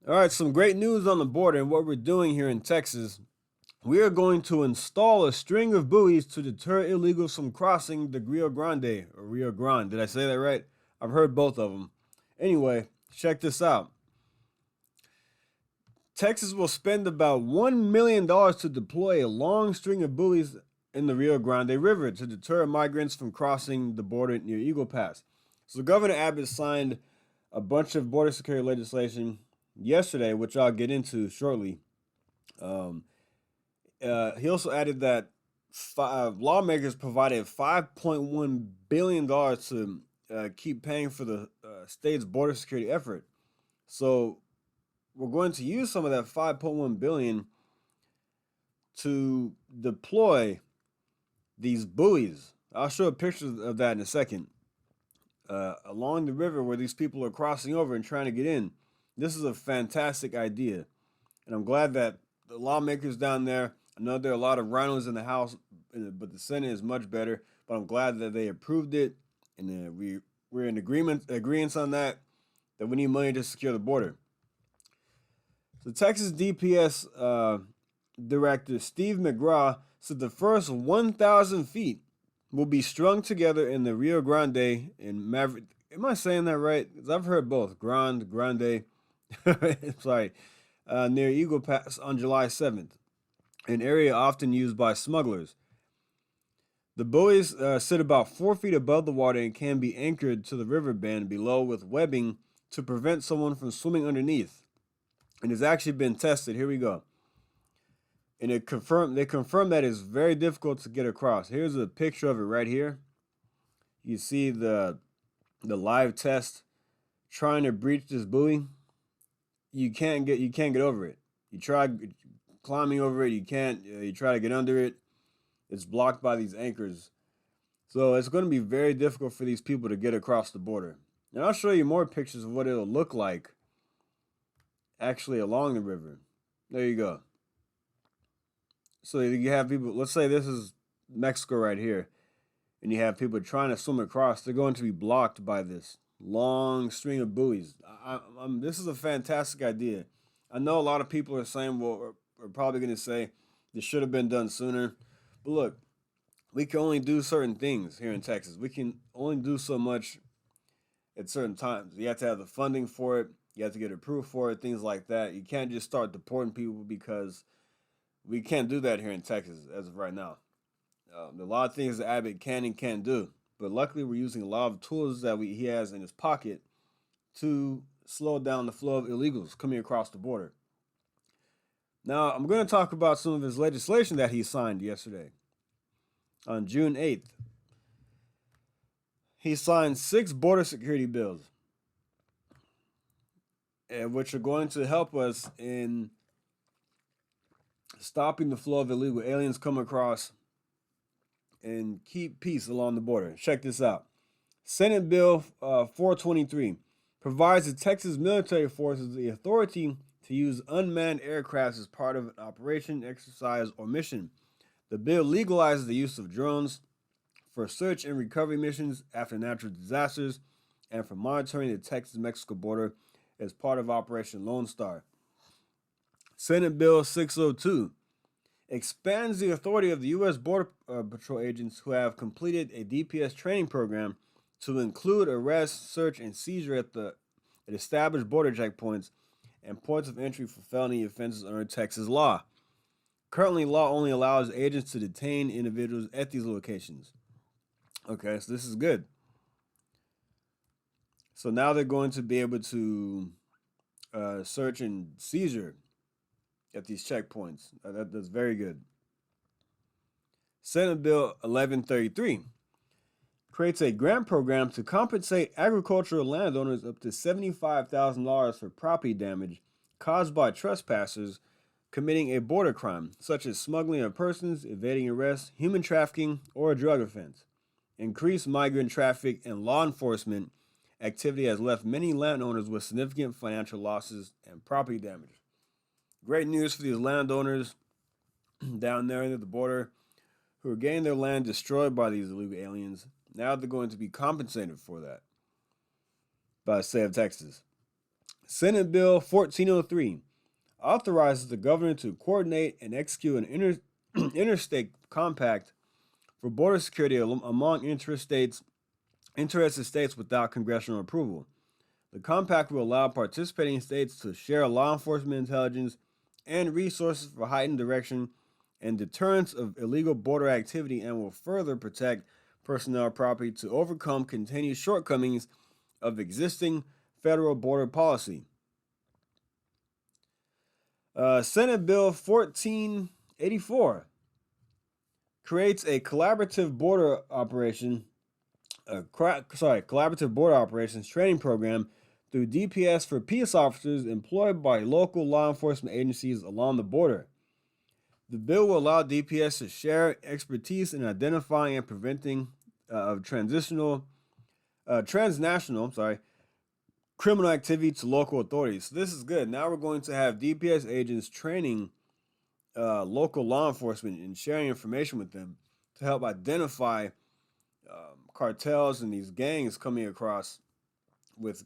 All right, some great news on the border and what we're doing here in Texas. We are going to install a string of buoys to deter illegals from crossing the Rio Grande or Rio Grande. Did I say that right? I've heard both of them. Anyway, check this out. Texas will spend about $1 million to deploy a long string of buoys in the Rio Grande River to deter migrants from crossing the border near Eagle Pass. So Governor Abbott signed a bunch of border security legislation yesterday, which I'll get into shortly. Um, he also added that lawmakers provided $5.1 billion to keep paying for the state's border security effort. So we're going to use some of that 5.1 billion to deploy these buoys. I'll show a picture of that in a second. Along the river where these people are crossing over and trying to get in. This is a fantastic idea. And I'm glad that the lawmakers down there, I know there are a lot of rhinos in the House, but the Senate is much better. But I'm glad that they approved it, and we're in agreements on that we need money to secure the border. So Texas DPS Director Steve McGraw said the first 1,000 feet will be strung together in the Rio Grande in Maverick. Am I saying that right? Because I've heard both. Grande. Sorry. Near Eagle Pass on July 7th, an area often used by smugglers. The buoys sit about 4 feet above the water and can be anchored to the riverbed below with webbing to prevent someone from swimming underneath. And it's actually been tested. Here we go. And they confirmed that it's very difficult to get across. Here's a picture of it right here. You see the live test trying to breach this buoy. You can't get over it. You try climbing over it, you can't. You try to get under it, it's blocked by these anchors. So it's going to be very difficult for these people to get across the border. And I'll show you more pictures of what it'll look like actually along the river. There you go. So you have people, let's say this is Mexico right here, and you have people trying to swim across. They're going to be blocked by this long string of buoys. This is a fantastic idea. I know a lot of people are saying, well, are probably going to say this should have been done sooner. But look, we can only do certain things here in Texas. We can only do so much at certain times. You have to have the funding for it. You have to get approved for it, things like that. You can't just start deporting people because we can't do that here in Texas as of right now. There are a lot of things that Abbott can and can't do. But luckily, we're using a lot of tools that he has in his pocket to slow down the flow of illegals coming across the border. Now, I'm going to talk about some of his legislation that he signed yesterday. On June 8th, he signed 6 border security bills, which are going to help us in stopping the flow of illegal aliens coming across and keep peace along the border. Check this out. Senate Bill 423 provides the Texas military forces the authority to use unmanned aircraft as part of an operation, exercise, or mission. The bill legalizes the use of drones for search and recovery missions after natural disasters and for monitoring the Texas-Mexico border as part of Operation Lone Star. Senate Bill 602 expands the authority of the U.S. Border Patrol agents who have completed a DPS training program to include arrest, search, and seizure at established border checkpoints and points of entry for felony offenses under Texas law. Currently, law only allows agents to detain individuals at these locations. Okay, so this is good. So now they're going to be able to search and seizure at these checkpoints. That's very good. Senate Bill 1133 creates a grant program to compensate agricultural landowners up to $75,000 for property damage caused by trespassers committing a border crime, such as smuggling of persons, evading arrest, human trafficking, or a drug offense. Increased migrant traffic and law enforcement activity has left many landowners with significant financial losses and property damage. Great news for these landowners down there at the border who are getting their land destroyed by these illegal aliens. Now they're going to be compensated for that by the state of Texas. Senate Bill 1403 authorizes the governor to coordinate and execute an interstate compact for border security among interested states without congressional approval. The compact will allow participating states to share law enforcement intelligence and resources for heightened direction and deterrence of illegal border activity and will further protect personnel property to overcome continued shortcomings of existing federal border policy. Senate Bill 1484 creates a collaborative border operations training program through DPS for peace officers employed by local law enforcement agencies along the border. The bill will allow DPS to share expertise in identifying and preventing transnational criminal activity to local authorities. So this is good. Now we're going to have DPS agents training local law enforcement and sharing information with them to help identify cartels and these gangs coming across with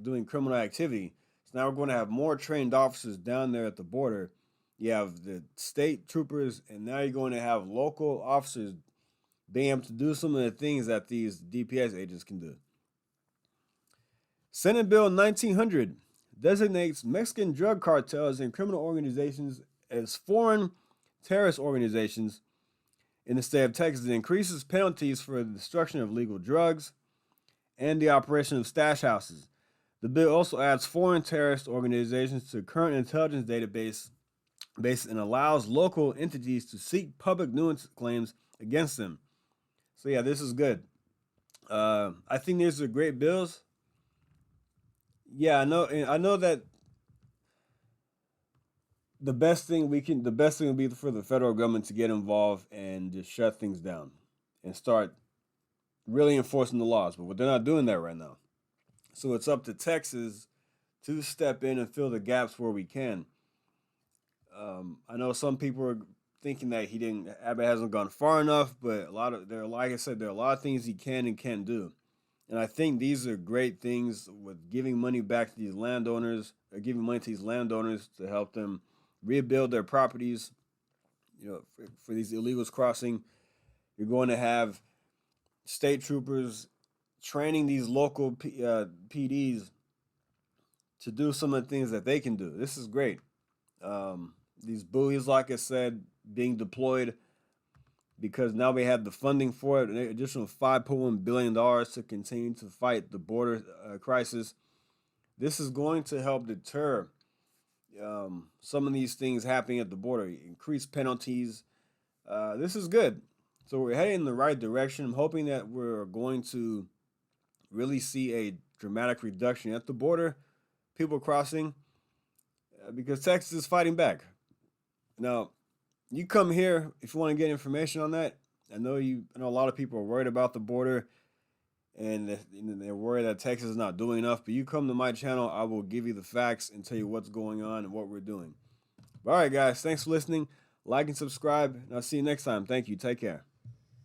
doing criminal activity. So now we're going to have more trained officers down there at the border. You have the state troopers, and now you're going to have local officers being able to do some of the things that these DPS agents can do. Senate Bill 1900 designates Mexican drug cartels and criminal organizations as foreign terrorist organizations in the state of Texas. It increases penalties for the destruction of illegal drugs and the operation of stash houses. The bill also adds foreign terrorist organizations to the current intelligence database and allows local entities to seek public nuisance claims against them. So yeah, this is good. I think these are great bills. Yeah, I know that the best thing would be for the federal government to get involved and just shut things down and start really enforcing the laws, but they're not doing that right now. So it's up to Texas to step in and fill the gaps where we can. I know some people are thinking that Abbott hasn't gone far enough, but like I said, there are a lot of things he can and can't do. And I think these are great things with giving money back to these landowners, or giving money to these landowners to help them rebuild their properties. For these illegals crossing, you're going to have state troopers training these local PDs to do some of the things that they can do. This is great. These buoys, like I said, being deployed because now we have the funding for it, an additional $5.1 billion to continue to fight the border crisis. This is going to help deter some of these things happening at the border, increase penalties. This is good. So we're heading in the right direction. I'm hoping that we're going to really see a dramatic reduction at the border, people crossing, because Texas is fighting back. Now, you come here if you want to get information on that. I know a lot of people are worried about the border, and they're worried that Texas is not doing enough. But you come to my channel, I will give you the facts and tell you what's going on and what we're doing. All right, guys, thanks for listening. Like and subscribe, and I'll see you next time. Thank you. Take care.